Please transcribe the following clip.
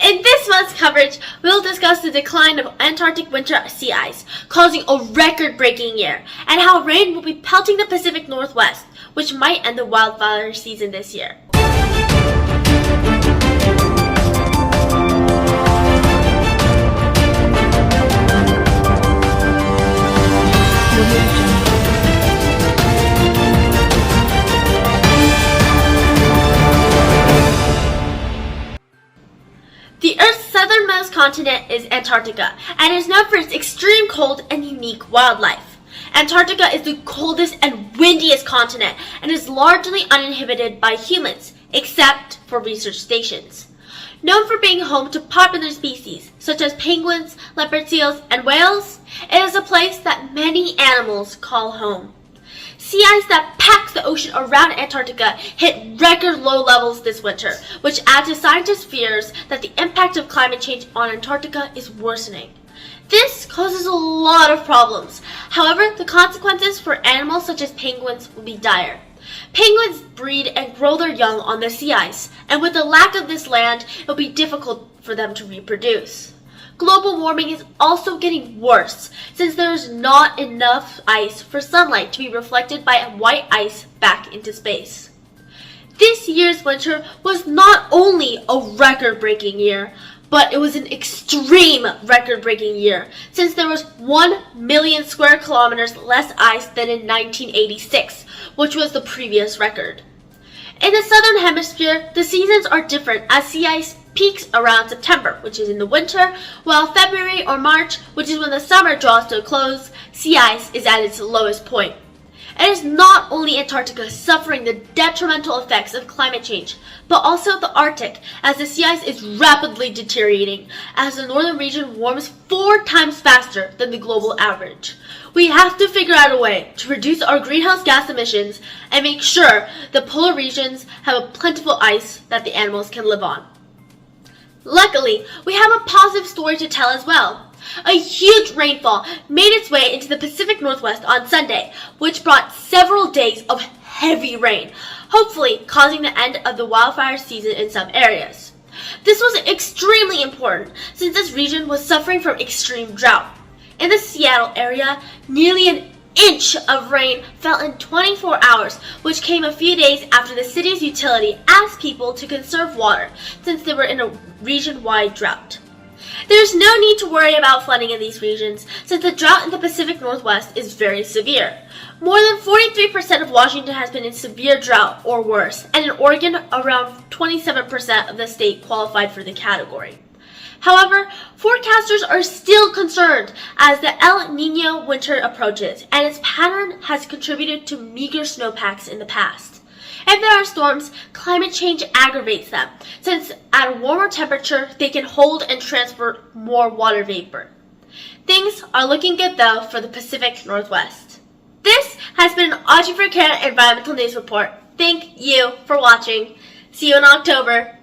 In this month's coverage, we'll discuss the decline of Antarctic winter sea ice, causing a record-breaking year, and how rain will be pelting the Pacific Northwest, which might end the wildfire season this year. The Earth's southernmost continent is Antarctica, and is known for its extreme cold and unique wildlife. Antarctica is the coldest and windiest continent and is largely uninhabited by humans, except for research stations. Known for being home to popular species such as penguins, leopard seals, and whales, it is a place that many animals call home. Sea ice that packs the ocean around Antarctica hit record low levels this winter, which adds to scientists' fears that the impact of climate change on Antarctica is worsening. This causes a lot of problems. However, the consequences for animals such as penguins will be dire. Penguins breed and grow their young on the sea ice, and with the lack of this land, it will be difficult for them to reproduce. Global warming is also getting worse, since there is not enough ice for sunlight to be reflected by white ice back into space. This year's winter was not only a record-breaking year, but it was an extreme record-breaking year, since there was 1 million square kilometers less ice than in 1986, which was the previous record. In the southern hemisphere, the seasons are different as sea ice peaks around September, which is in the winter, while February or March, which is when the summer draws to a close, sea ice is at its lowest point. It is not only Antarctica suffering the detrimental effects of climate change, but also the Arctic, as the sea ice is rapidly deteriorating as the northern region warms 4 times faster than the global average. We have to figure out a way to reduce our greenhouse gas emissions and make sure the polar regions have a plentiful ice that the animals can live on. Luckily, we have a positive story to tell as well. A huge rainfall made its way into the Pacific Northwest on Sunday, which brought several days of heavy rain, hopefully causing the end of the wildfire season in some areas. This was extremely important since this region was suffering from extreme drought. In the Seattle area, nearly an inch of rain fell in 24 hours, which came a few days after the city's utility asked people to conserve water since they were in a region-wide drought. There's no need to worry about flooding in these regions since the drought in the Pacific Northwest is very severe. More than 43% of Washington has been in severe drought or worse, and in Oregon, around 27% of the state qualified for the category. However, forecasters are still concerned as the El Niño winter approaches, and its pattern has contributed to meager snowpacks in the past. If there are storms, climate change aggravates them, since at a warmer temperature, they can hold and transfer more water vapor. Things are looking good, though, for the Pacific Northwest. This has been an AUDREY4CARE Environmental News Report. Thank you for watching. See you in October.